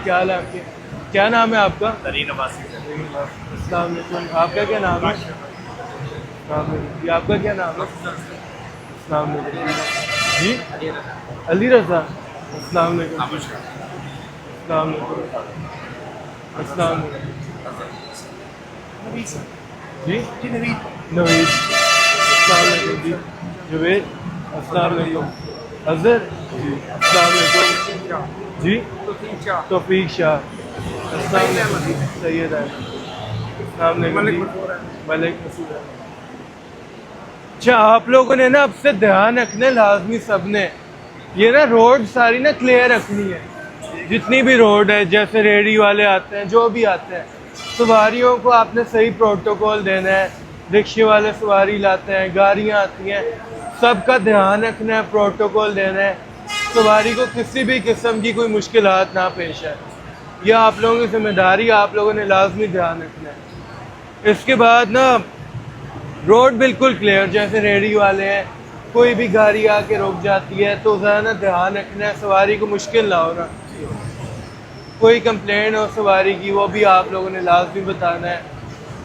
کیا حال ہے آپ کے؟ کیا نام ہے آپ کا؟ ترین عباسی سے۔ السلام علیکم، آپ کا کیا نام ہے؟ السلام علیکم جی، آپ کا کیا نام ہے؟ السلام علیکم جی، علی رضا، السلام علیکم، السلام علیکم، السلام علیکم جی، نوید، السلام علیکم جی، جوید، السلام علیکم، اظہر جی، السلام علیکم جی، توفیق شاہ، السلام علیکم جی، سید احمد، السلام علیکم جی، ملک مسعود احمد۔ اچھا، آپ لوگوں نے نا اب سے دھیان رکھنا ہے لازمی، سب نے یہ نا روڈ ساری نا کلیئر رکھنی ہے، جتنی بھی روڈ ہے، جیسے ریڑھی والے آتے ہیں، جو بھی آتے ہیں، سواریوں کو آپ نے صحیح پروٹوکول دینا ہے، رکشے والے سواری لاتے ہیں، گاڑیاں آتی ہیں، سب کا دھیان رکھنا ہے، پروٹوکول دینا ہے، سواری کو کسی بھی قسم کی کوئی مشکلات نہ پیش آئے، یہ آپ لوگوں کی ذمہ داری، آپ لوگوں نے لازمی دھیان رکھنا ہے۔ اس کے بعد نا روڈ بالکل کلیئر، جیسے ریڑھی والے ہیں، کوئی بھی گاڑی آ کے رک جاتی ہے تو ذرا نا دھیان رکھنا ہے، سواری کو مشکل نہ ہو نا، کوئی کمپلین ہو سواری کی وہ بھی آپ لوگوں نے لازمی بتانا ہے،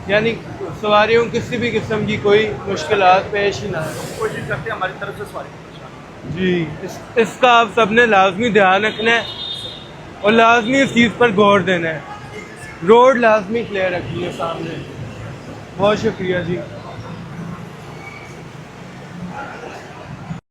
یعنی سواریوں کو کسی بھی قسم کی کوئی مشکلات پیش ہی نہ آئے۔ کوشش کرتے ہیں ہماری طرف سے سواری جی، اس کا آپ سب نے لازمی دھیان رکھنا ہے اور لازمی اس چیز پر غور دینا ہے، روڈ لازمی کلیئر رکھنی ہے سامنے۔ بہت شکریہ جی۔